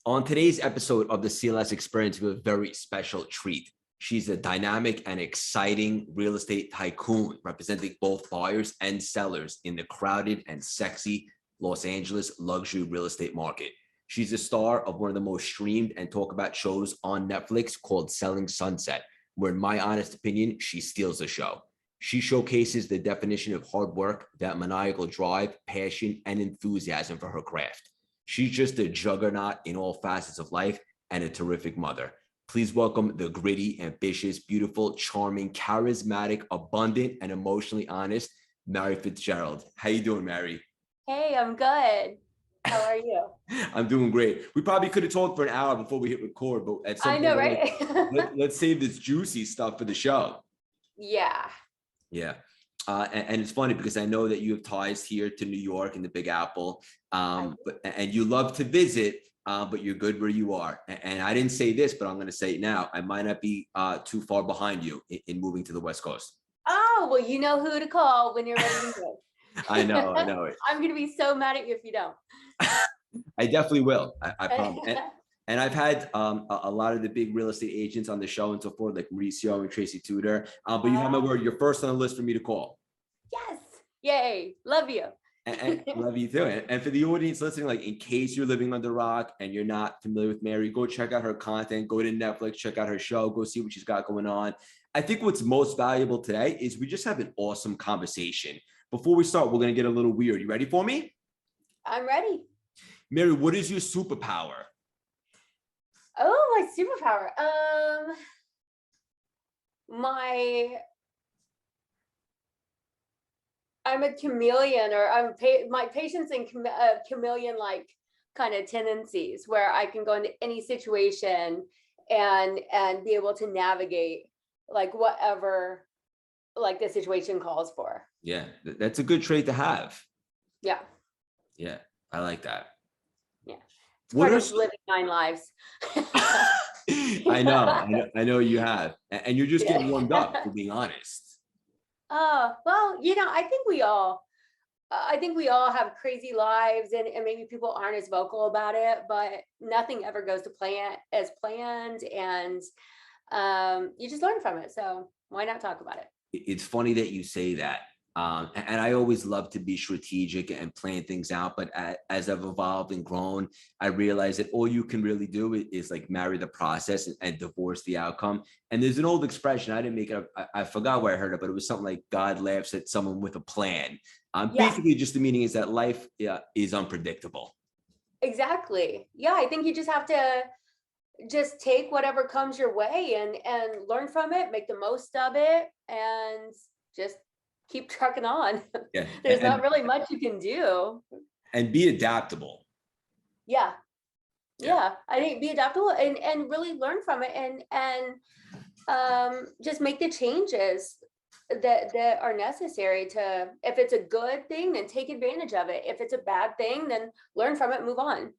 On today's episode of the CLS Experience, we have a very special treat. She's a dynamic and exciting real estate tycoon, representing both buyers and sellers in the crowded and sexy Los Angeles luxury real estate market. She's a star of one of the most streamed and talked about shows on Netflix called Selling Sunset, where in my honest opinion, she steals the show. She showcases the definition of hard work, that maniacal drive, passion, and enthusiasm for her craft. She's just a juggernaut in all facets of life and a terrific mother. Please welcome the gritty, ambitious, beautiful, charming, charismatic, abundant, and emotionally honest Mary Fitzgerald. How you doing, Mary? Hey, I'm good. How are you? I'm doing great. We probably could have talked for an hour before we hit record, but at some I know, point, right? let's save this juicy stuff for the show. Yeah. Yeah. And it's funny because I know that you have ties here to New York and the Big Apple, and you love to visit, but you're good where you are. And I didn't say this, but I'm going to say it now. I might not be too far behind you in moving to the West Coast. Oh, well, you know who to call when you're ready to move. I know it. I'm going to be so mad at you if you don't. I definitely will. I promise. And I've had a lot of the big real estate agents on the show and so forth, like Mauricio and Tracy Tudor. But you have my word, you're first on the list for me to call. Yes. Yay. Love you. And love you too. And for the audience listening, like in case you're living under a rock and you're not familiar with Mary, go check out her content, go to Netflix, check out her show, go see what she's got going on. I think what's most valuable today is we just have an awesome conversation. Before we start, we're going to get a little weird. You ready for me? I'm ready. Mary, what is your superpower? Oh, my superpower. I'm a chameleon, or my patience and chameleon-like kind of tendencies, where I can go into any situation and be able to navigate like whatever like the situation calls for. Yeah, that's a good trait to have. Yeah. Yeah, I like that. Yeah. It's part of living 9 lives. I know you have. And you're just getting warmed up, to being honest. Well, I think we all have crazy lives, and maybe people aren't as vocal about it, but nothing ever goes to plan as planned, and you just learn from it. So why not talk about it? It's funny that you say that. And I always love to be strategic and plan things out. But as I've evolved and grown, I realized that all you can really do is like marry the process and divorce the outcome. And there's an old expression, I didn't make it up. I forgot where I heard it, but it was something like God laughs at someone with a plan. Basically, just the meaning is that life is unpredictable. Exactly. Yeah, I think you just have to just take whatever comes your way and learn from it, make the most of it, and just keep trucking on. Yeah. There's not really much you can do. And be adaptable. Yeah. I think be adaptable and really learn from it and just make the changes that are necessary to, if it's a good thing, then take advantage of it. If it's a bad thing, then learn from it, move on.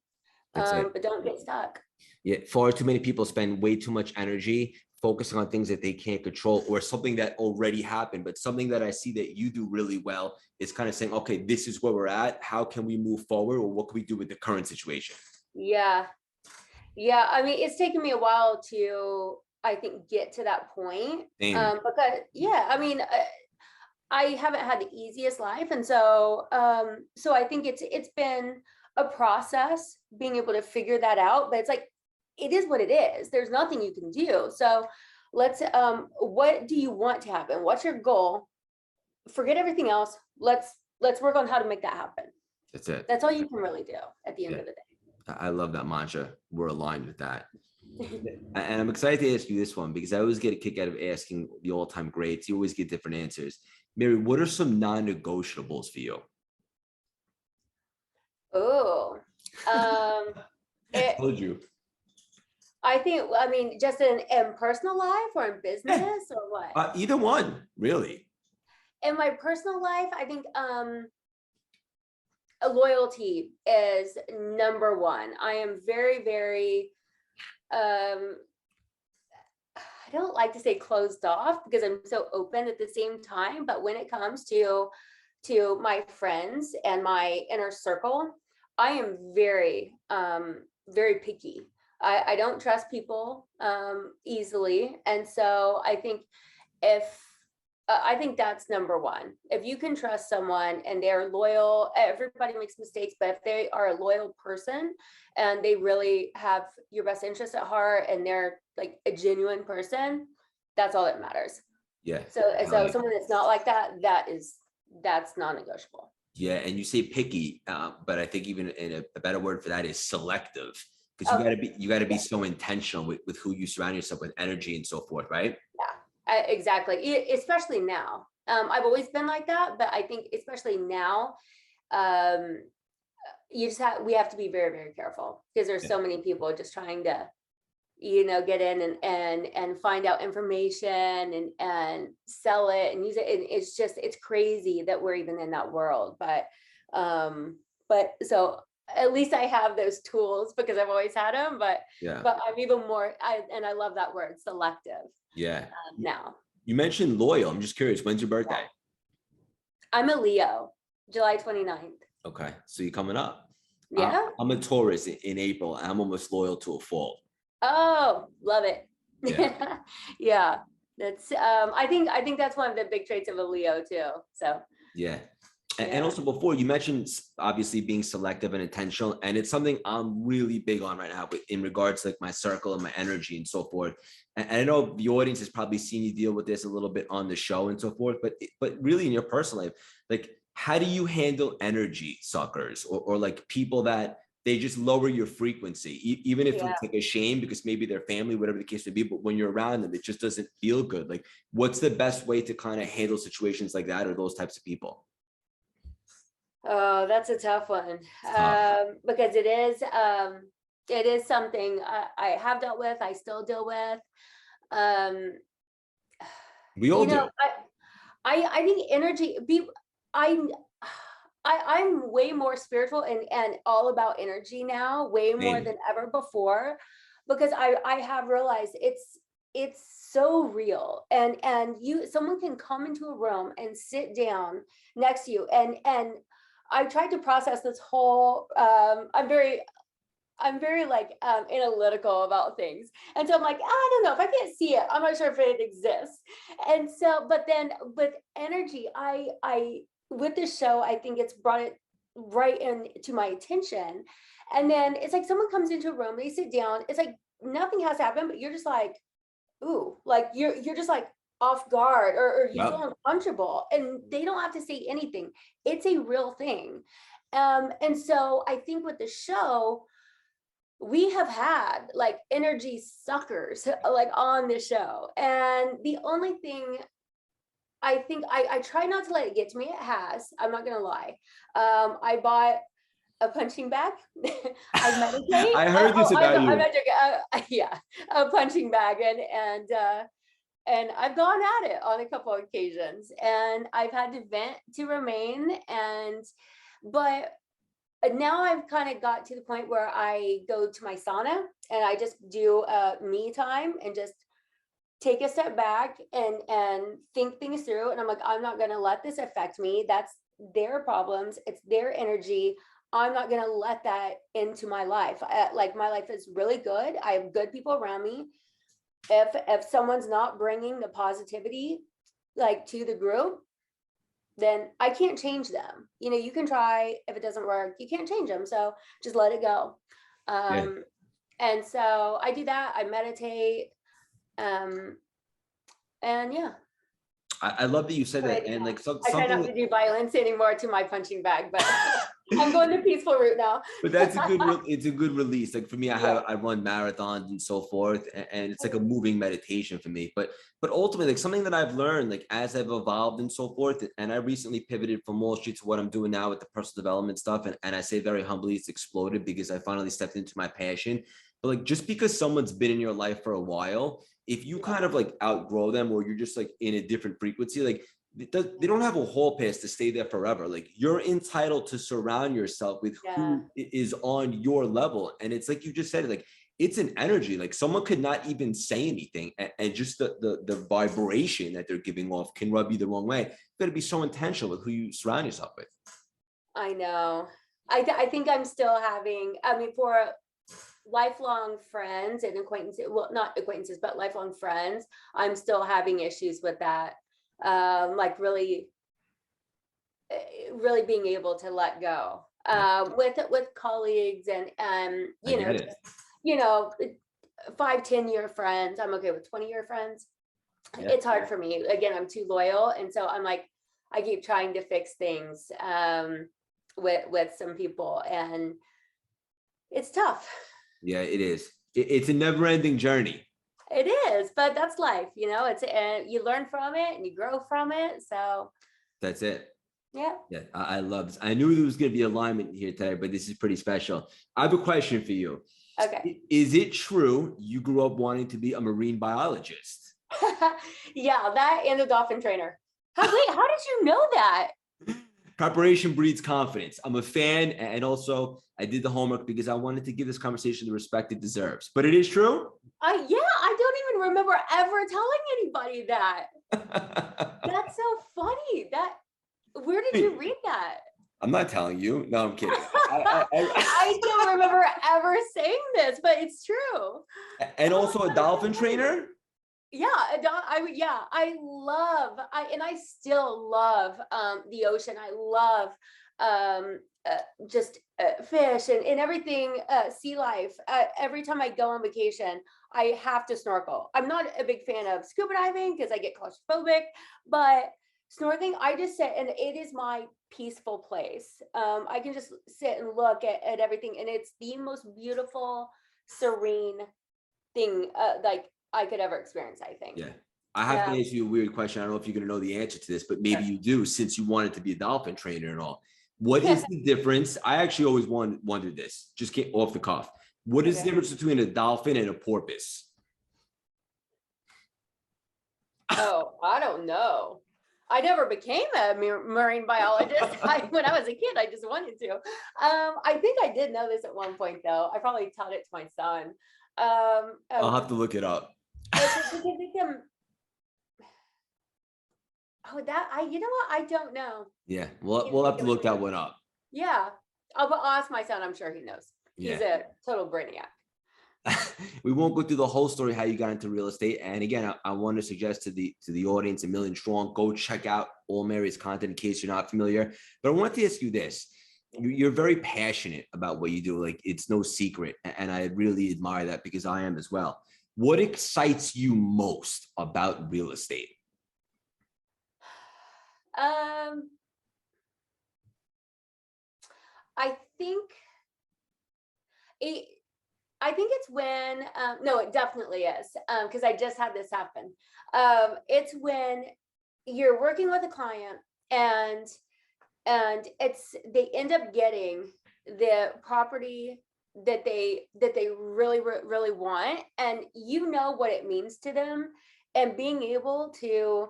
But don't get stuck. Yeah, far too many people spend way too much energy focusing on things that they can't control or something that already happened. But something that I see that you do really well is kind of saying, okay, this is where we're at. How can we move forward, or what can we do with the current situation? Yeah. I mean, it's taken me a while to, I think, get to that point. Because I mean, I haven't had the easiest life. And so I think it's been a process being able to figure that out, but it's like, it is what it is. There's nothing you can do. So let's, what do you want to happen? What's your goal? Forget everything else. Let's work on how to make that happen. That's it. That's all you can really do at the end of the day. I love that mantra. We're aligned with that. And I'm excited to ask you this one because I always get a kick out of asking the all-time greats. You always get different answers. Mary, what are some non-negotiables for you? Oh, I told you. I mean, just in personal life or in business or what? Either one, really. In my personal life, I think loyalty is number one. I am very, very, I don't like to say closed off because I'm so open at the same time. But when it comes to my friends and my inner circle, I am very very picky. I don't trust people easily. And so I think I think that's number one. If you can trust someone and they're loyal, everybody makes mistakes, but if they are a loyal person and they really have your best interest at heart and they're like a genuine person, that's all that matters. Yeah. So someone that's not like that, that's non-negotiable. Yeah, and you say picky, but I think even in a better word for that is selective, because you got to be so intentional with who you surround yourself with, energy and so forth, right? Yeah, exactly. Especially now. I've always been like that, but I think especially now, we have to be very, very careful because there's so many people just trying to, get in and find out information and sell it and use it. And it's crazy that we're even in that world. But so at least I have those tools because I've always had them, but I'm even more, and I love that word, selective. Yeah. Now. You mentioned loyal. I'm just curious, when's your birthday? I'm a Leo, July 29th. Okay. So you're coming up. Yeah. I'm a Taurus in April. I'm almost loyal to a fault. Oh, love it. Yeah. Yeah. That's I think that's one of the big traits of a Leo too. So yeah. And also before you mentioned obviously being selective and intentional, and it's something I'm really big on right now in regards to like my circle and my energy and so forth. And I know the audience has probably seen you deal with this a little bit on the show and so forth, but really in your personal life, like how do you handle energy suckers or like people that they just lower your frequency, even if it's like a shame because maybe their family, whatever the case may be, but when you're around them, it just doesn't feel good. Like what's the best way to kind of handle situations like that or those types of people? Oh, that's a tough one. Because it is something I have dealt with, I still deal with. We all do. I think energy, I'm way more spiritual and all about energy now, way more than ever before, because I have realized it's so real, and someone can come into a room and sit down next to you, and I tried to process this whole I'm very like analytical about things, and so I'm like, I don't know, if I can't see it, I'm not sure if it exists. And so but then with energy, I with this show, I think it's brought it right into my attention. And then it's like someone comes into a room, they sit down, it's like nothing has happened, but you're just like, ooh, like you're just like off guard, or you feel uncomfortable, and they don't have to say anything. It's a real thing. And so I think with the show, we have had like energy suckers like on the show, and the only thing I think I try not to let it get to me. It has, I'm not gonna lie. I bought a punching bag. I meditate. I heard this about you. I'm not joking. A punching bag, and I've gone at it on a couple of occasions, and I've had to vent to remain. But now I've kind of got to the point where I go to my sauna and I just do me time and just take a step back and think things through. And I'm like, I'm not going to let this affect me. That's their problems. It's their energy. I'm not going to let that into my life. Like my life is really good. I have good people around me. If someone's not bringing the positivity like to the group, then I can't change them. You can try. If it doesn't work, you can't change them. So just let it go. And so I do that. I meditate. And yeah. I love that you said that. And like I try not to do violence anymore to my punching bag, but I'm going the peaceful route now. But that's it's a good release. Like for me, I run marathons and so forth, and it's like a moving meditation for me. But ultimately, like something that I've learned, like as I've evolved and so forth, and I recently pivoted from Wall Street to what I'm doing now with the personal development stuff. And I say very humbly, it's exploded because I finally stepped into my passion. But like just because someone's been in your life for a while, if you kind of like outgrow them, or you're just like in a different frequency, like they don't have a hall pass to stay there forever. Like you're entitled to surround yourself with who is on your level. And it's like you just said, like it's an energy. Like someone could not even say anything, and just the vibration that they're giving off can rub you the wrong way. You got to be so intentional with who you surround yourself with. I know. I think I'm still having. I mean, for lifelong friends and acquaintances, well, not acquaintances, but lifelong friends, I'm still having issues with that. Like really being able to let go with colleagues and I get it. you know 5-10 year friends. I'm okay with 20-year friends. Yeah. It's hard for me. Again, I'm too loyal, and so I'm like, I keep trying to fix things with some people, and it's tough. Yeah, it is. It's a never-ending journey. It is, but that's life, it's you learn from it and you grow from it. So That's it. yeah. Yeah, I love this. I knew there was going to be alignment here today, but this is pretty special. I have a question for you. Okay. Is it true you grew up wanting to be a marine biologist? Yeah, that and a dolphin trainer. How did you know that? Preparation breeds confidence. I'm a fan, and also I did the homework because I wanted to give this conversation the respect it deserves. But it is true. Yeah, I don't even remember ever telling anybody that. That's so funny. Where did you read that? I'm not telling you. No, I'm kidding. I don't remember ever saying this, but it's true. And also a dolphin trainer? Yeah, I still love the ocean. I love just fish and everything, sea life. Every time I go on vacation, I have to snorkel. I'm not a big fan of scuba diving because I get claustrophobic, but snorkeling, I just sit, and it is my peaceful place. I can just sit and look at everything, and it's the most beautiful, serene thing like I could ever experience, I think. Yeah. I have to ask you a weird question. I don't know if you're going to know the answer to this, but maybe you do, since you wanted to be a dolphin trainer and all. What is the difference? I actually always wondered this, just get off the cuff. What is the difference between a dolphin and a porpoise? Oh, I don't know. I never became a marine biologist. When I was a kid, I just wanted to. I think I did know this at one point, though. I probably taught it to my son. I'll have to look it up. You know what? I don't know. Yeah, we'll have to look that one up. Yeah, I'll ask my son. I'm sure he knows. He's a total brainiac. We won't go through the whole story how you got into real estate. And again, I want to suggest to the audience, 1 million strong, go check out all Mary's content in case you're not familiar. But I want to ask you this. You're very passionate about what you do. Like, it's no secret. And I really admire that because I am as well. What excites you most about real estate? I think it's when, no, it definitely is, because I just had this happen. It's when you're working with a client and they end up getting the property that they really want, and you know what it means to them, and being able to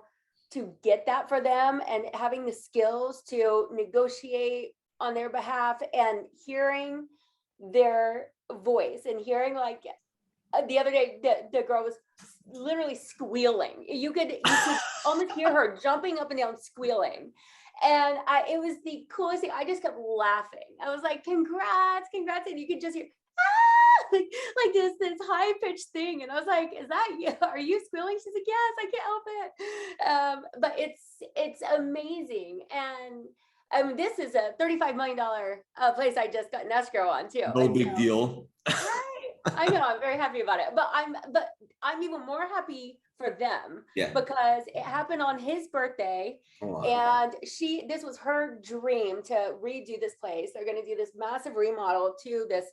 get that for them and having the skills to negotiate on their behalf and hearing their voice and hearing, like, the other day the girl was literally squealing. You could almost hear her jumping up and down squealing, and it was the coolest thing. I just kept laughing. I was like, congrats, and you could just hear like this high pitched thing, and I was like, is that you? Are you squealing? She's like, yes, I can't help it. But it's amazing. And I mean, this is a $35 million place I just got an escrow on too. No big deal. Right. I know, I'm very happy about it. But I'm even more happy for them because it happened on his birthday. And this was her dream to redo this place. They're going to do this massive remodel to this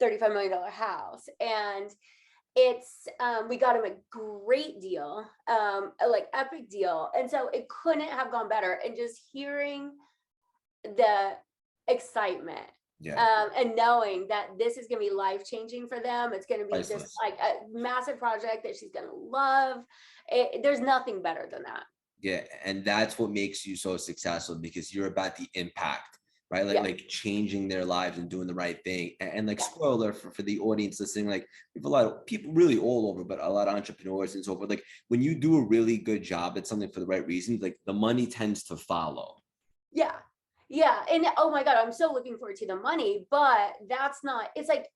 $35 million house. And it's we got him a great deal, like epic deal. And so it couldn't have gone better. And just hearing the excitement and knowing that this is going to be life-changing for them. It's going to be just like a massive project that she's going to love. There's nothing better than that. Yeah. And that's what makes you so successful, because you're about the impact, right? Like changing their lives and doing the right thing. And like, spoiler for the audience listening, like, we have a lot of people really all over, but a lot of entrepreneurs and so forth. Like, when you do a really good job at something for the right reasons, like, the money tends to follow. Yeah. And oh my God, I'm so looking forward to the money, but it's like,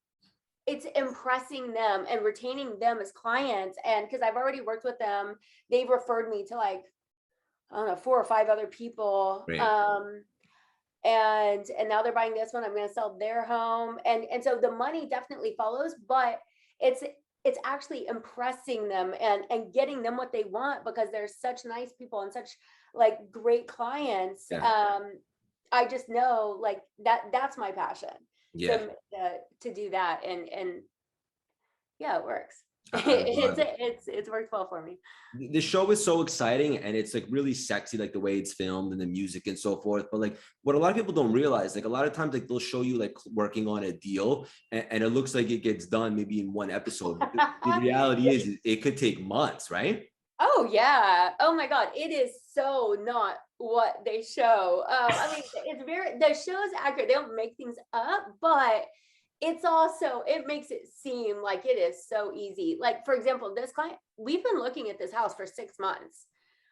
it's impressing them and retaining them as clients. And because I've already worked with them, they've referred me to like, I don't know, 4 or 5 other people. Great. And now they're buying this one. I'm going to sell their home. And so the money definitely follows, but it's actually impressing them and getting them what they want, because they're such nice people and such like great clients. Yeah. I just know like that's my passion. Yeah. To do that. And yeah, it works. It's worked well for me. The show is so exciting, and it's like really sexy, like the way it's filmed and the music and so forth. But like what a lot of people don't realize, like a lot of times like they'll show you like working on a deal and it looks like it gets done maybe in one episode. But the reality is it could take months, right? Oh yeah. Oh my God. It is so not what they show. I mean, the show is accurate. They don't make things up, but it's also, it makes it seem like it is so easy. Like, for example, this client, we've been looking at this house for 6 months.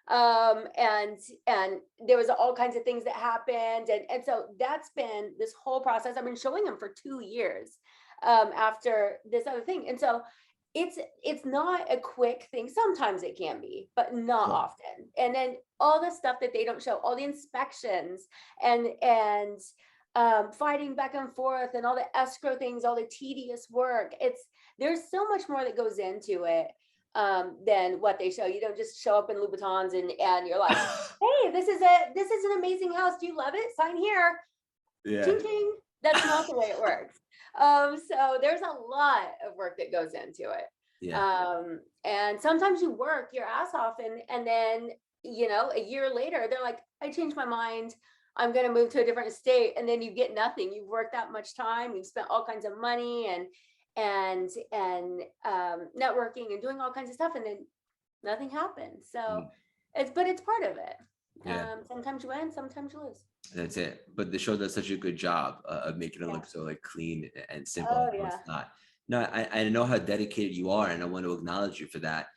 And there was all kinds of things that happened. And so that's been this whole process. I've been showing them for 2 years, after this other thing. And so it's not a quick thing. Sometimes it can be, but not often. And then all the stuff that they don't show, all the inspections and fighting back and forth and all the escrow things, all the tedious work. There's so much more that goes into it than what they show. You don't just show up in Louboutins and you're like, hey, this is an amazing house. Do you love it? Sign here. Yeah. Ching, ching. That's not the way it works. So there's a lot of work that goes into it. Yeah. And sometimes you work your ass off and then, you know, a year later, they're like, I changed my mind. I'm going to move to a different state. And then you get nothing. You've worked that much time. You've spent all kinds of money and networking and doing all kinds of stuff. And then nothing happens. So it's part of it. Yeah. Sometimes you win, sometimes you lose. That's it. But the show does such a good job of making it look so like clean and simple. Oh, No, yeah. it's not. No, I know how dedicated you are, and I want to acknowledge you for that.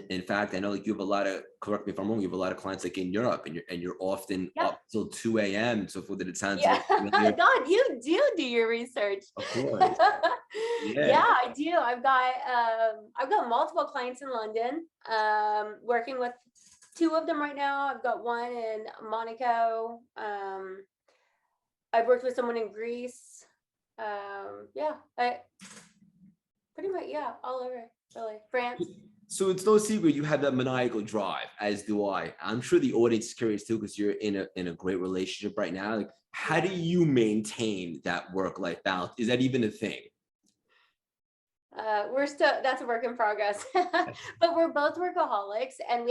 In fact, I know like you have a lot of, correct me if I'm wrong, you have a lot of clients like in Europe, and you're often up till 2 a.m. So forth. It sounds like God, you do your research. Of course. Yeah, I do. I've got multiple clients in London, working with 2 of them right now. I've got one in Monaco. I've worked with someone in Greece. Pretty much, all over, really. France. So it's no secret you have that maniacal drive, as do I. I'm sure the audience is curious too, because you're in a great relationship right now. Like, how do you maintain that work-life balance? Is that even a thing? That's a work in progress, but we're both workaholics, and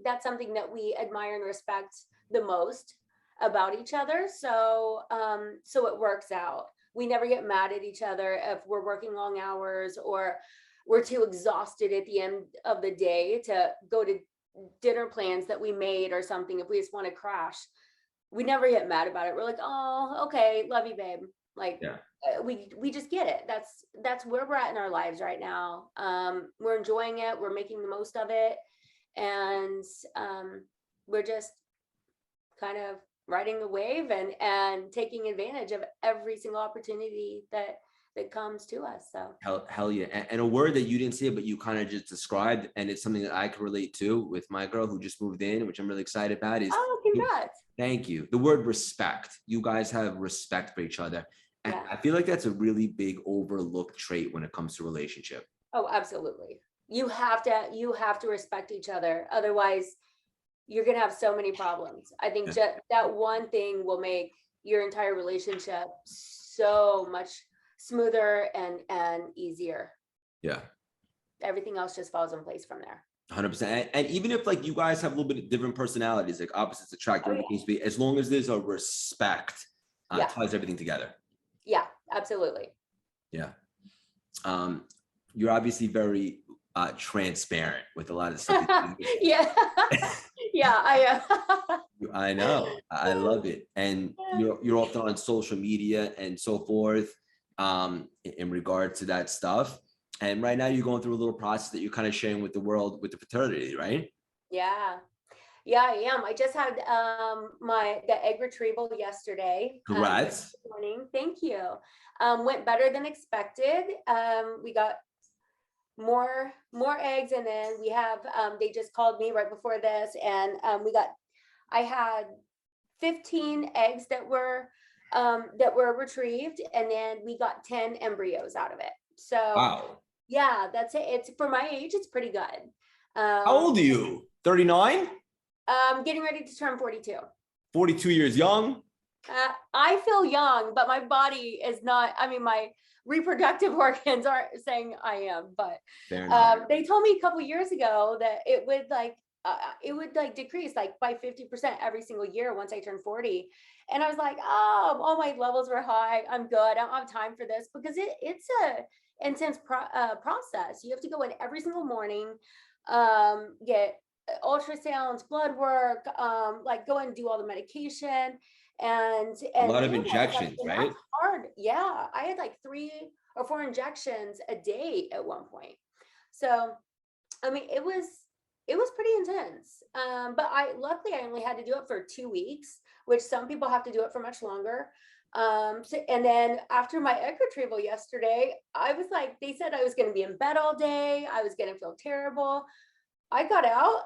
that's something that we admire and respect the most about each other. So it works out. We never get mad at each other if we're working long hours or we're too exhausted at the end of the day to go to dinner plans that we made or something. If we just want to crash, we never get mad about it. We're like, oh, okay, love you, babe. Like, we just get it. That's where we're at in our lives right now. We're enjoying it. We're making the most of it. And we're just kind of riding the wave and taking advantage of every single opportunity that comes to us. So hell yeah. And a word that you didn't say, but you kind of just described, and it's something that I can relate to with my girl who just moved in, which I'm really excited about, is congrats. Thank you. The word respect. You guys have respect for each other. And I feel like that's a really big overlooked trait when it comes to relationship. Oh, absolutely. You have to respect each other. Otherwise, you're going to have so many problems. I think just that one thing will make your entire relationship so much smoother and easier. Yeah. Everything else just falls in place from there. 100%. And even if like you guys have a little bit of different personalities, like opposites attract, as long as there's a respect, ties everything together. Yeah, absolutely. Yeah. You're obviously very transparent with a lot of stuff. Yeah. Yeah, I am. I know. I love it. And you're often on social media and so forth in regard to that stuff. And right now you're going through a little process that you're kind of sharing with the world with the fraternity, right? Yeah. Yeah, I am. I just had the egg retrieval yesterday. Congrats. Morning. Thank you. Went better than expected. We got more eggs, and then we have they just called me right before this, and I had 15 eggs that were retrieved, and then we got 10 embryos out of it. So Wow. yeah, that's it. It's for my age, it's pretty good. How old are you? 39? Getting ready to turn 42. 42 years young? I feel young, but my body is not. I mean, my reproductive organs aren't saying I am, but they told me a couple years ago that it would decrease like by 50% every single year once I turn 40. And I was like, oh, all my levels were high. I'm good. I don't have time for this, because it's a intense process. You have to go in every single morning, get ultrasounds, blood work, like go and do all the medication, and a lot of realize, injections, like, right? that's hard. Yeah, I had like 3 or 4 injections a day at one point. So, I mean, it was pretty intense. But luckily I only had to do it for 2 weeks, which some people have to do it for much longer. So, and then after my egg retrieval yesterday, I was like, they said I was going to be in bed all day. I was going to feel terrible. I got out.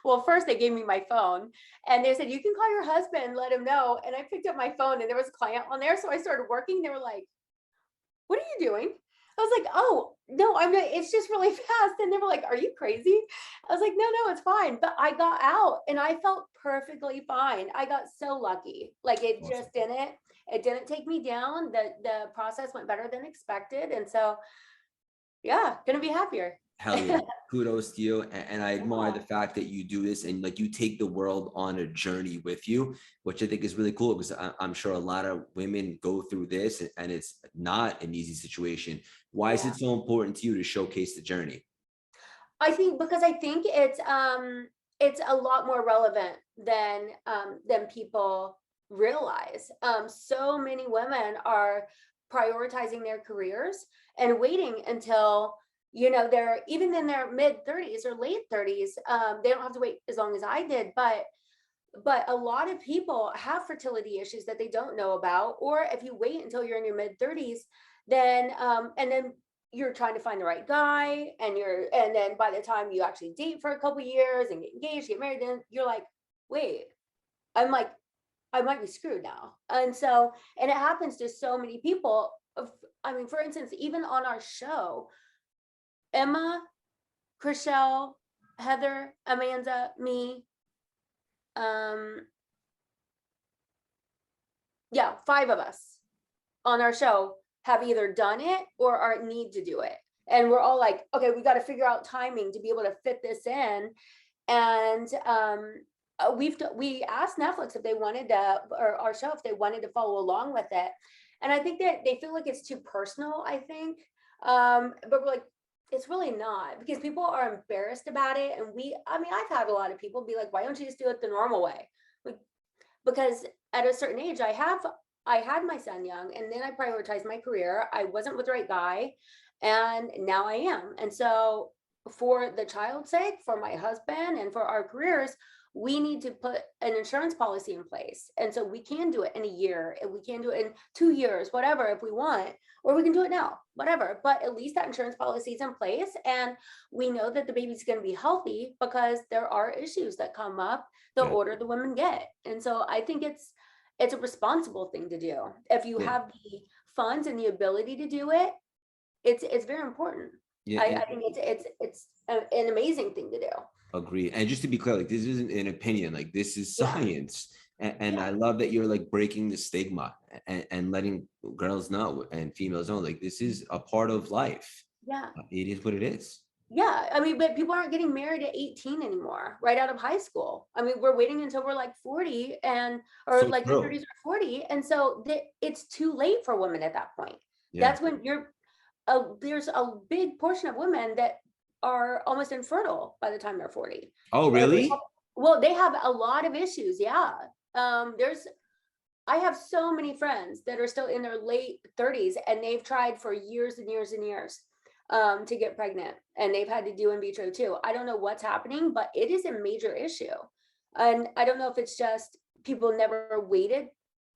Well, first they gave me my phone, and they said, you can call your husband, let him know. And I picked up my phone, and there was a client on there. So I started working. They were like, what are you doing? I was like, oh, no, I'm not. It's just really fast. And they were like, are you crazy? I was like, no, it's fine. But I got out and I felt perfectly fine. I got so lucky. Like it Awesome. just didn't take me down. The process went better than expected. And so, yeah, gonna be happier. Hell yeah. Kudos to you. And I admire the fact that you do this and like you take the world on a journey with you, which I think is really cool, because I'm sure a lot of women go through this and it's not an easy situation. Why is it so important to you to showcase the journey? I think because I think it's a lot more relevant than people realize. So many women are prioritizing their careers and waiting until, they're even in their mid 30s or late 30s. They don't have to wait as long as I did, but a lot of people have fertility issues that they don't know about. Or if you wait until you're in your mid 30s, then and then you're trying to find the right guy, and then by the time you actually date for a couple years and get engaged, get married, then you're like, wait, I might be screwed now. And it happens to so many people. I mean, for instance, even on our show, Emma, Chriselle, Heather, Amanda, me, 5 of us on our show have either done it or are need to do it. And we're all like, okay, we got to figure out timing to be able to fit this in. And we asked Netflix if they wanted to, or our show, if they wanted to follow along with it. And I think that they feel like it's too personal, I think. But we're like, it's really not, because people are embarrassed about it. And I've had a lot of people be like, why don't you just do it the normal way? Because at a certain age, I had my son young, and then I prioritized my career. I wasn't with the right guy, and now I am. And so for the child's sake, for my husband, and for our careers, we need to put an insurance policy in place. And so we can do it in a year, and we can do it in 2 years, whatever, if we want, or we can do it now, whatever. But at least that insurance policy is in place, and we know that the baby's going to be healthy, because there are issues that come up the older the women get. And so I think it's a responsible thing to do. If you have the funds and the ability to do it, it's very important. I think it's an amazing thing to do. Agree. And just to be clear, like, this isn't an opinion, like this is science. And I love that you're like breaking the stigma and letting girls know and females know, like, this is a part of life. Yeah. It is what it is. Yeah. I mean, but people aren't getting married at 18 anymore, right out of high school. I mean, we're waiting until we're like 40 or so like 30s or 40. And so it's too late for women at that point. That's when there's a big portion of women that are almost infertile by the time they're 40. Oh, really? Well, they have a lot of issues. Yeah. I have so many friends that are still in their late 30s, and they've tried for years and years and years. to get pregnant, and they've had to do in vitro too. I don't know what's happening, but it is a major issue. And I don't know if it's just people never waited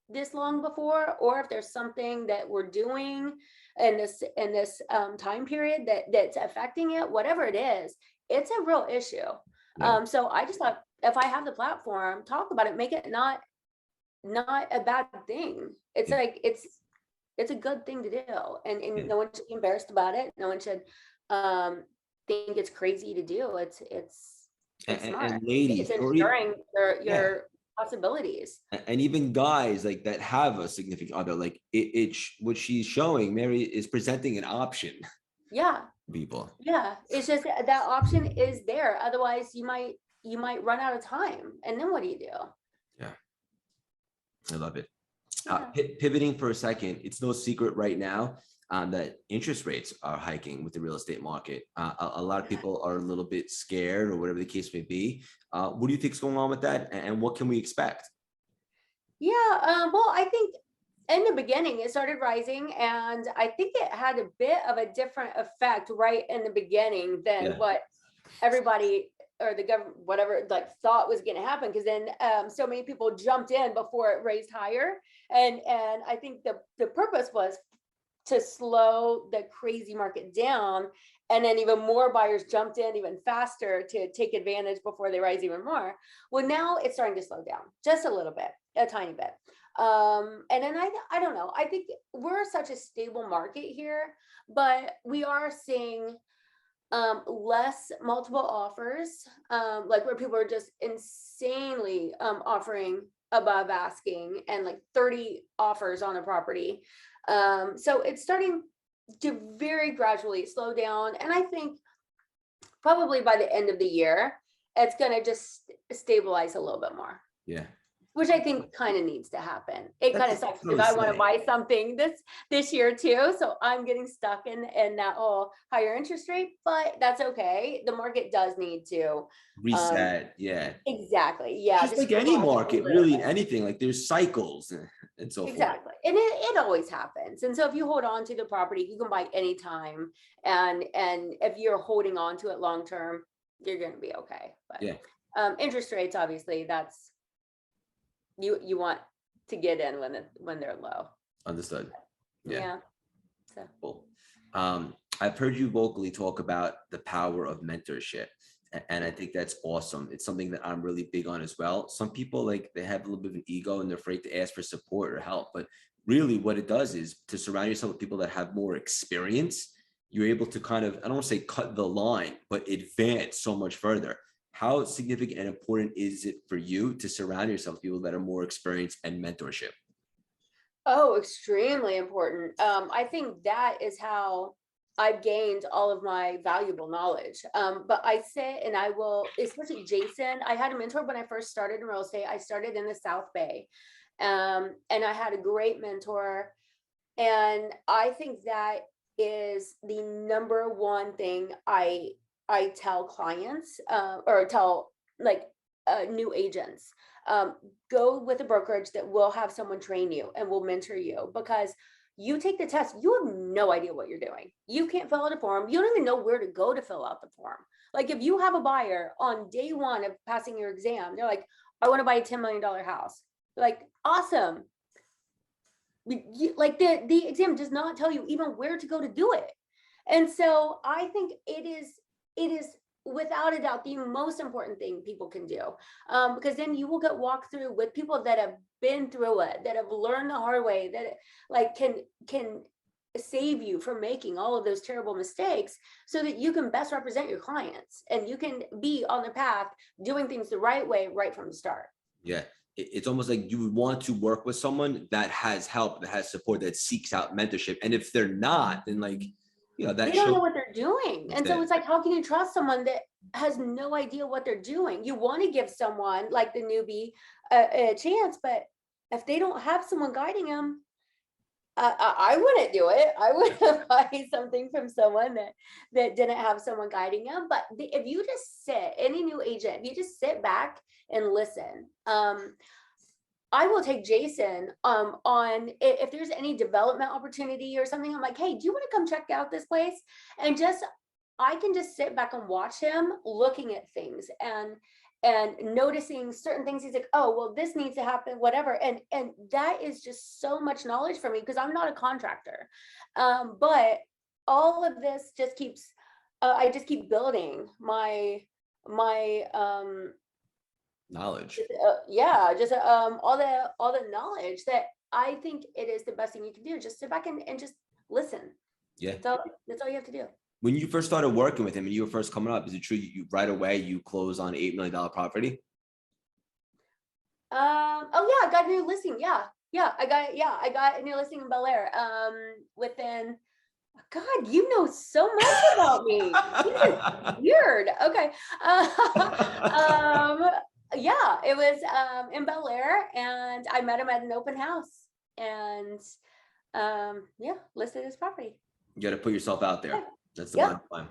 this long before, or if there's something that we're doing in this time period that's affecting it. Whatever it is, it's a real issue. Yeah. So I just thought, if I have the platform, talk about it, make it not a bad thing. It's Yeah. like it's a good thing to do, and Yeah. no one should be embarrassed about it. No one should think it's crazy to do. It's smart. And ladies, It's or even, ensuring yeah, your possibilities. and even guys like that have a significant other, like what she's showing, Mary is presenting an option Yeah, to people. yeah. It's just that option is there. Otherwise, you might run out of time, and then what do you do? Yeah, I love it. Yeah. Pivoting for a second, it's no secret right now that interest rates are hiking with the real estate market. A lot of people are a little bit scared, or whatever the case may be. What do you think is going on with that, and what can we expect? Yeah, well, I think in the beginning it started rising, and I think it had a bit of a different effect right in the beginning than Yeah. what everybody or the government, whatever, like thought was going to happen, because then so many people jumped in before it raised higher, and I think the purpose was to slow the crazy market down, and then even more buyers jumped in even faster to take advantage before they rise even more. Well, now it's starting to slow down just a little bit, a tiny bit. And then I don't know, I think we're such a stable market here, but we are seeing less multiple offers, like where people are just insanely offering above asking, and like 30 offers on a property. So it's starting to very gradually slow down, and I think probably by the end of the year it's going to just stabilize a little bit more. Yeah. Which I think kind of needs to happen. It kind of sucks because I I want to buy something this year too. So I'm getting stuck in that whole higher interest rate, but that's okay. The market does need to Reset. Yeah. exactly. Yeah. Just like any market, really, in anything, like there's cycles and so forth. Exactly. And it always happens. And so if you hold on to the property, you can buy anytime. And if you're holding on to it long term, you're going to be okay. But Yeah. Interest rates, obviously, that's you want to get in when they're low. Understood. Yeah. Yeah. So Cool. I've heard you vocally talk about the power of mentorship, and I think that's awesome. It's something that I'm really big on as well. Some people, like, they have a little bit of an ego and they're afraid to ask for support or help, but really what it does is to surround yourself with people that have more experience. You're able to kind of, I don't want to say cut the line, but advance so much further. How significant and important is it for you to surround yourself with people that are more experienced and mentorship? Oh, extremely important. I think that is how I've gained all of my valuable knowledge. But I sit and I will, especially Jason, I had a mentor when I first started in real estate. I started in the South Bay, and I had a great mentor. And I think that is the number one thing I tell clients, or tell like new agents. Go with a brokerage that will have someone train you and will mentor you, because you take the test, you have no idea what you're doing. You can't fill out a form. You don't even know where to go to fill out the form. Like if you have a buyer on day one of passing your exam, they're like, I want to buy a $10 million house. You're like, awesome. Like the exam does not tell you even where to go to do it. And so I think it is without a doubt the most important thing people can do, because then you will get walked through with people that have been through it, that have learned the hard way, that like can save you from making all of those terrible mistakes, so that you can best represent your clients and you can be on the path doing things the right way right from the start. Yeah. It's almost like you would want to work with someone that has help, that has support, that seeks out mentorship. And if they're not, then like, that they don't know what they're doing. And so it's like, how can you trust someone that has no idea what they're doing? You want to give someone like the newbie a chance, but if they don't have someone guiding them, I wouldn't do it. I wouldn't buy something from someone that didn't have someone guiding them. But if you just sit, any new agent, if you just sit back and listen, I will take Jason on if there's any development opportunity or something. I'm like, hey, do you want to come check out this place? And just I can just sit back and watch him looking at things and noticing certain things. He's like, oh, well, this needs to happen, whatever. And that is just so much knowledge for me because I'm not a contractor. But all of this just keeps I just keep building my knowledge. yeah, just all the knowledge that I think it is the best thing you can do. Just sit back and just listen. Yeah. That's all you have to do. When you first started working with him and you were first coming up, is it true you right away you closed on $8 million property? Oh yeah, I got a new listing. Yeah, I got a new listing in Bel Air. Within, God, you know so much about me. Weird. Okay. Yeah, it was in Bel Air, and I met him at an open house, and yeah, listed his property. You got to put yourself out there. Yeah. That's the bottom line.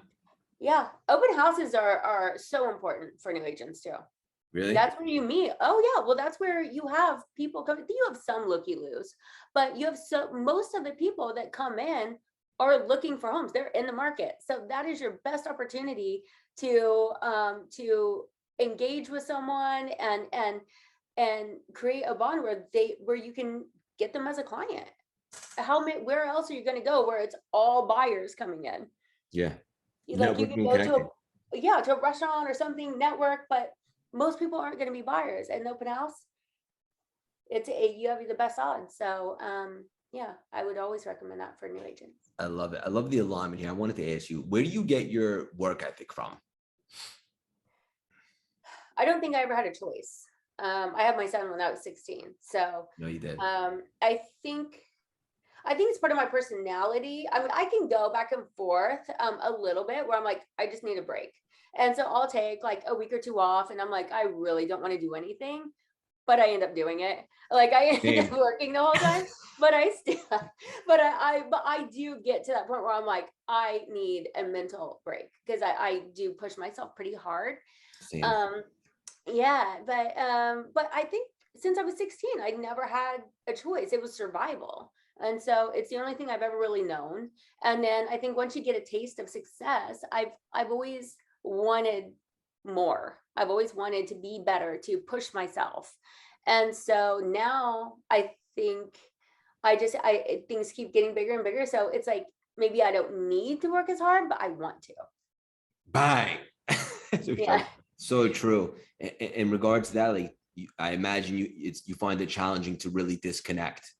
Yeah, open houses are so important for new agents too. Really? That's where you meet. Oh yeah, well that's where you have people come. You have some looky-loos, but you have most of the people that come in are looking for homes. They're in the market, so that is your best opportunity to engage with someone and create a bond where you can get them as a client. Where else are you going to go where it's all buyers coming in? Yeah. Like you can go to a restaurant or something, network, but most people aren't going to be buyers. At an open house, you have the best odds. So yeah, I would always recommend that for new agents. I love it. I love the alignment here. I wanted to ask you, where do you get your work ethic from? I don't think I ever had a choice. I had my son when I was 16. So no, you did. I think it's part of my personality. I mean, I can go back and forth a little bit where I'm like, I just need a break. And so I'll take like a week or two off and I'm like, I really don't want to do anything, but I end up doing it. Like I end up working the whole time, but I do get to that point where I'm like, I need a mental break because I do push myself pretty hard. Same. Yeah, but I think since I was 16, I never had a choice. It was survival. And so it's the only thing I've ever really known. And then I think once you get a taste of success, I've always wanted more. I've always wanted to be better, to push myself. And so now I think things keep getting bigger and bigger. So it's like, maybe I don't need to work as hard, but I want to. Bang. Yeah. So true. In regards to that, like I imagine you find it challenging to really disconnect.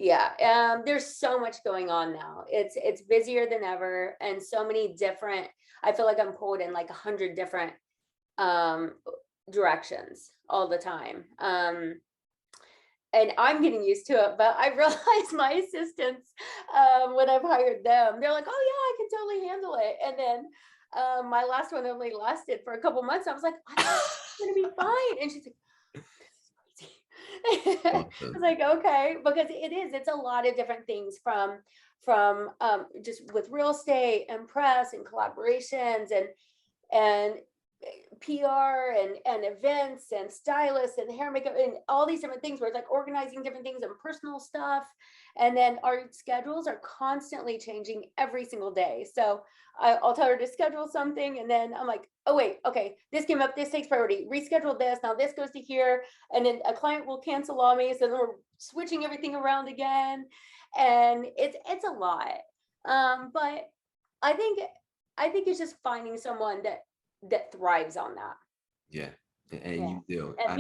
Yeah. There's so much going on now. It's busier than ever, and so many different. I feel like I'm pulled in like 100 different directions all the time. And I'm getting used to it, but I realized my assistants, when I've hired them, they're like, oh yeah, I can totally handle it. And then my last one only lasted for a couple months. I was like, I think it's gonna be fine. And she's like, I was like, okay, because it's a lot of different things from just with real estate and press and collaborations and PR and events and stylists and hair makeup and all these different things where it's like organizing different things and personal stuff. And then our schedules are constantly changing every single day. So I'll tell her to schedule something. And then I'm like, oh, wait, okay, this came up, this takes priority, reschedule this. Now this goes to here. And then a client will cancel on me. So then we're switching everything around again. And it's a lot. But I think it's just finding someone that thrives on that. Yeah. And yeah. You do. And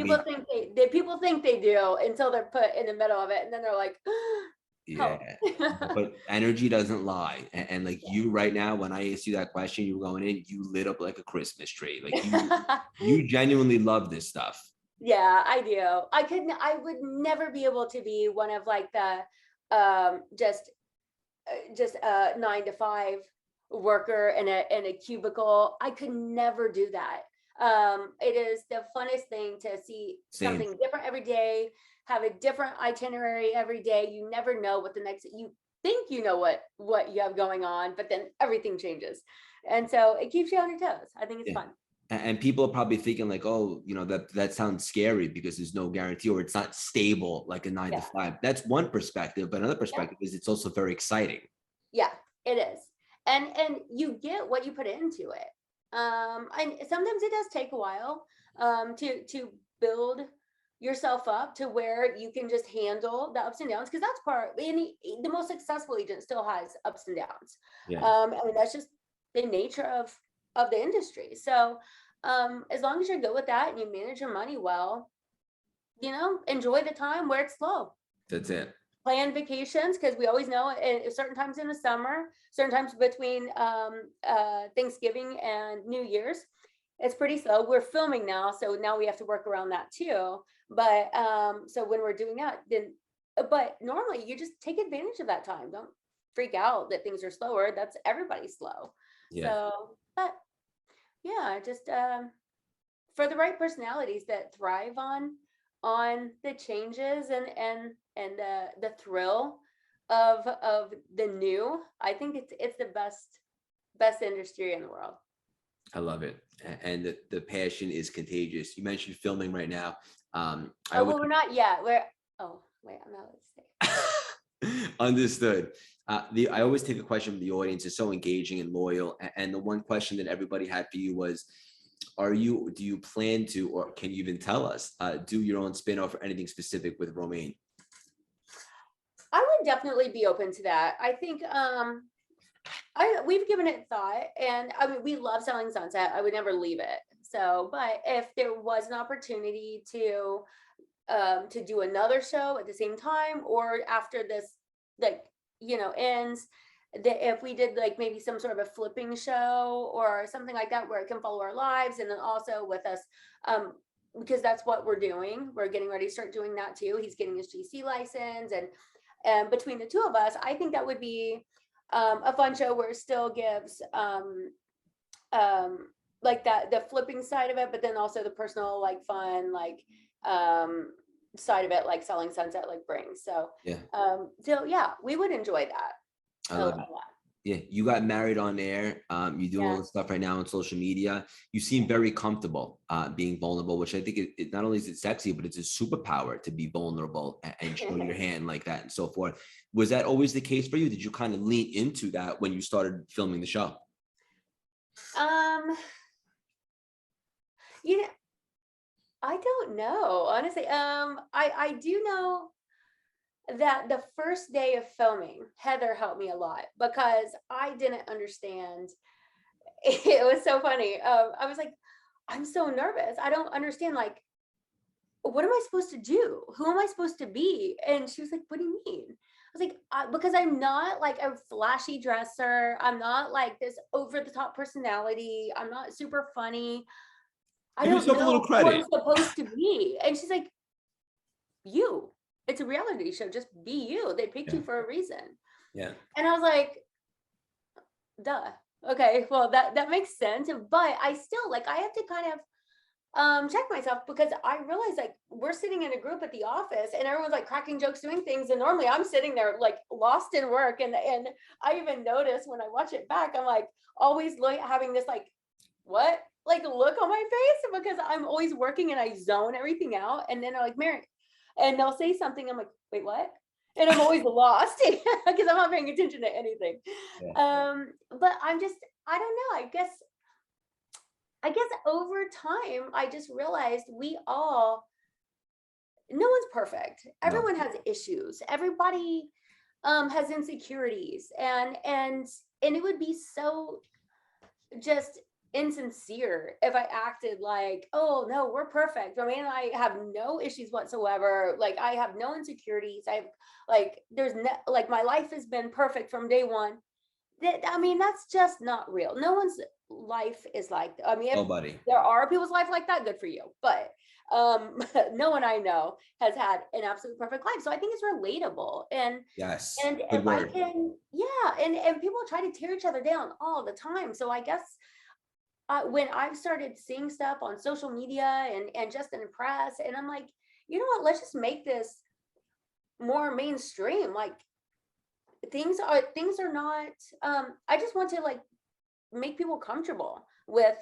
people think they do until they're put in the middle of it. And then they're like, yeah, but energy doesn't lie. And like you right now, when I asked you that question, you were going in, you lit up like a Christmas tree. Like you genuinely love this stuff. Yeah, I do. I would never be able to be one of like the just a 9-to-5 worker in a cubicle. I could never do that. It is the funnest thing to see something different every day, have a different itinerary every day. You never know what you think you know what you have going on, but then everything changes. And so it keeps you on your toes. I think it's fun. And people are probably thinking like, oh, that sounds scary because there's no guarantee, or it's not stable like a 9 to 5. That's one perspective, but another perspective is it's also very exciting. Yeah, it is. And you get what you put into it. And sometimes it does take a while to build yourself up to where you can just handle the ups and downs, because that's the most successful agent still has ups and downs. Yeah. I mean, that's just the nature of the industry. So as long as you're good with that and you manage your money well, enjoy the time where it's slow. That's it. Plan vacations, because we always know at certain times in the summer, certain times between Thanksgiving and New Year's, it's pretty slow. We're filming now, so now we have to work around that too. But so when we're doing that, but normally you just take advantage of that time. Don't freak out that things are slower. That's everybody's slow. Yeah. So, but yeah, just for the right personalities that thrive on the changes and the thrill of the new, I think it's the best industry in the world. I love it. And the passion is contagious. You mentioned filming right now. We're not yet. I'm not. Understood. I always take a question from the audience. It's so engaging and loyal. And the one question that everybody had for you was, do you plan to, or can you even tell us, do your own spin-off or anything specific with Romaine? I would definitely be open to that. I think we've given it thought, and I mean, we love Selling Sunset. I would never leave it. So, but if there was an opportunity to do another show at the same time, or after this, ends, if we did like maybe some sort of a flipping show or something like that, where it can follow our lives, and then also with us, because that's what we're doing. We're getting ready to start doing that too. He's getting his GC license, and between the two of us, I think that would be a fun show where it still gives like that, the flipping side of it, but then also the personal, like fun, like side of it, like Selling Sunset like brings. So yeah, we would enjoy that. I love it. Yeah, you got married on air. You do all this stuff right now on social media. You seem very comfortable being vulnerable, which I think it not only is it sexy, but it's a superpower to be vulnerable and show your hand like that and so forth. Was that always the case for you? Did you kind of lean into that when you started filming the show? I don't know, honestly. I do know that the first day of filming, Heather helped me a lot because I didn't understand. It was so funny. I was like, I'm so nervous. I don't understand, like, what am I supposed to do? Who am I supposed to be? And she was like, what do you mean? I was like, because I'm not like a flashy dresser. I'm not like this over the top personality. I'm not super funny. I don't know a little credit. who I'm supposed to be. And she's like, it's a reality show. Just be you. They picked you for a reason. Yeah. And I was like, duh. Okay, well, that makes sense. But I still, like, I have to kind of check myself, because I realize, like, we're sitting in a group at the office and everyone's like cracking jokes, doing things, and normally I'm sitting there like lost in work, and I even notice when I watch it back, I'm like always having this like, what, like, look on my face, because I'm always working and I zone everything out. And then they're like, Mary, and they'll say something, I'm like, wait, what? And I'm always lost because I'm not paying attention to anything. But I don't know, I guess over time, I just realized no one's perfect. Everyone has issues. Everybody has insecurities, and it would be so just insincere if I acted like, oh no, we're perfect. I mean, I have no issues whatsoever. Like, I have no insecurities. I have, like, my life has been perfect from day one. I mean, that's just not real. No one's life is like that. I mean, nobody. There are people's life like that, good for you. But no one I know has had an absolute perfect life. So I think it's relatable. And yes, and if I can, and people try to tear each other down all the time. So I guess when I've started seeing stuff on social media and just in the press, and I'm like, you know what, let's just make this more mainstream. Like, things are not, I just want to, like, make people comfortable with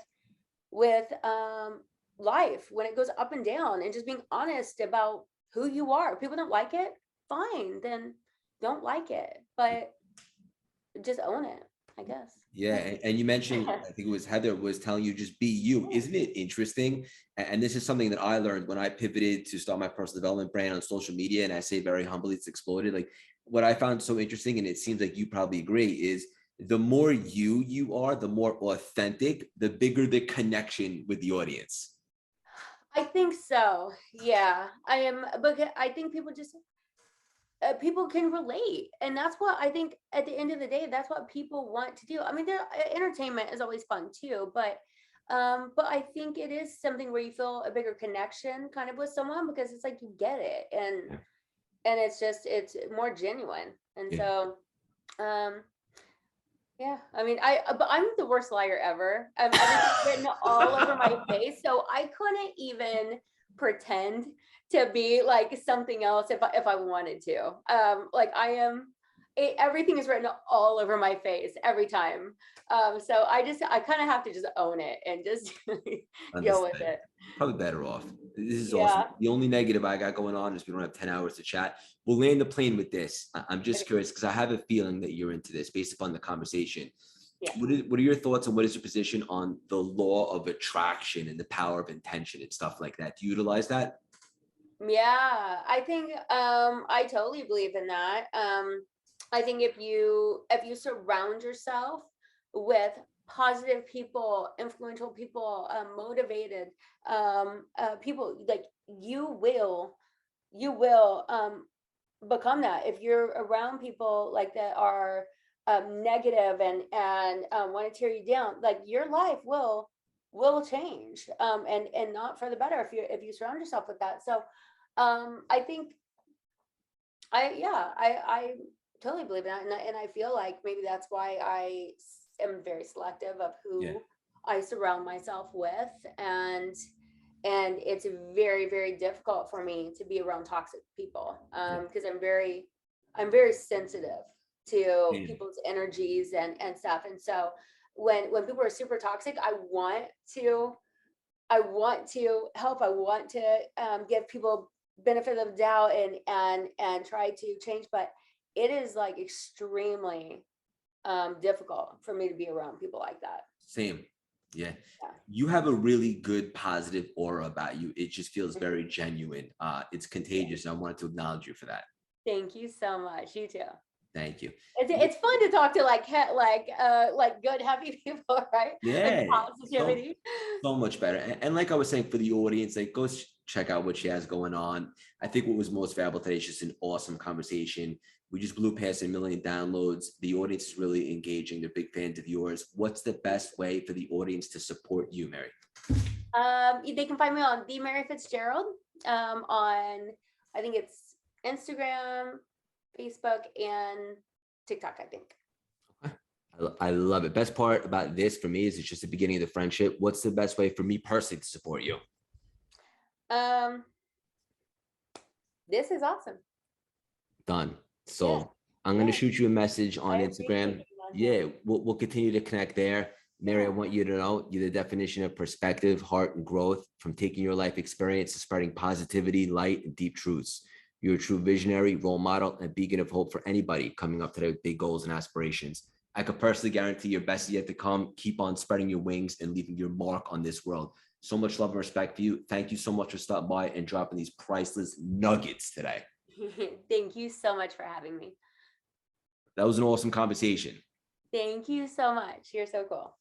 life when it goes up and down, and just being honest about who you are. If people don't like it, fine, then don't like it, but just own it, I guess. Yeah, and you mentioned, I think it was Heather was telling you just be you. Isn't it interesting? And this is something that I learned when I pivoted to start my personal development brand on social media, and I say very humbly, it's exploded. Like what I found so interesting, and it seems like you probably agree, is the more you are, the more authentic, the bigger the connection with the audience. I think so. Yeah, I am, because I think people just people can relate, and that's what I think at the end of the day, that's what people want to do. I mean, entertainment is always fun too, but I think it is something where you feel a bigger connection kind of with someone, because it's like you get it, and it's more genuine. And so yeah, I mean, but I'm the worst liar ever. Everything's written all over my face, so I couldn't even pretend to be like something else if I wanted to. Like everything is written all over my face every time. So I kind of have to just own it and just deal with it. Probably better off. This is awesome. The only negative I got going on is we don't have 10 hours to chat. We'll land the plane with this. I'm just curious because I have a feeling that you're into this based upon the conversation. Yeah. What are your thoughts, and what is your position on the law of attraction and the power of intention and stuff like that? Do you utilize that? Yeah, I think I totally believe in that. I think if you surround yourself with positive people, influential people, motivated people, like you will become that. If you're around people like that are negative and want to tear you down, like your life will change, and not for the better if you surround yourself with that. So I think I totally believe in that, and I feel like maybe that's why I am very selective of who I surround myself with, and it's very, very difficult for me to be around toxic people, because I'm very sensitive to people's energies and stuff. And so when people are super toxic, I want to help. I want to give people benefit of the doubt and try to change, but it is like extremely difficult for me to be around people like that. Same. Yeah. You have a really good positive aura about you. It just feels very genuine. It's contagious. I wanted to acknowledge you for that. Thank you so much. You too. Thank you. It's fun to talk to like good, happy people, right? Yeah. Like positivity. So much better. And like I was saying, for the audience, like go check out what she has going on. I think what was most valuable today is just an awesome conversation. We just blew past 1 million downloads. The audience is really engaging. They're big fans of yours. What's the best way for the audience to support you, Mary? They can find me on the Mary Fitzgerald, on, I think it's Instagram, Facebook, and TikTok, I think. I love it. Best part about this for me is it's just the beginning of the friendship. What's the best way for me personally to support you? This is awesome. Done. So I'm going to shoot you a message on Instagram. Yeah, we'll continue to connect there. Mary, I want you to know you're the definition of perspective, heart, and growth, from taking your life experience to spreading positivity, light, and deep truths. You're a true visionary, role model, and beacon of hope for anybody coming up today with big goals and aspirations. I could personally guarantee your best is yet to come. Keep on spreading your wings and leaving your mark on this world. So much love and respect for you. Thank you so much for stopping by and dropping these priceless nuggets today. Thank you so much for having me. That was an awesome conversation. Thank you so much. You're so cool.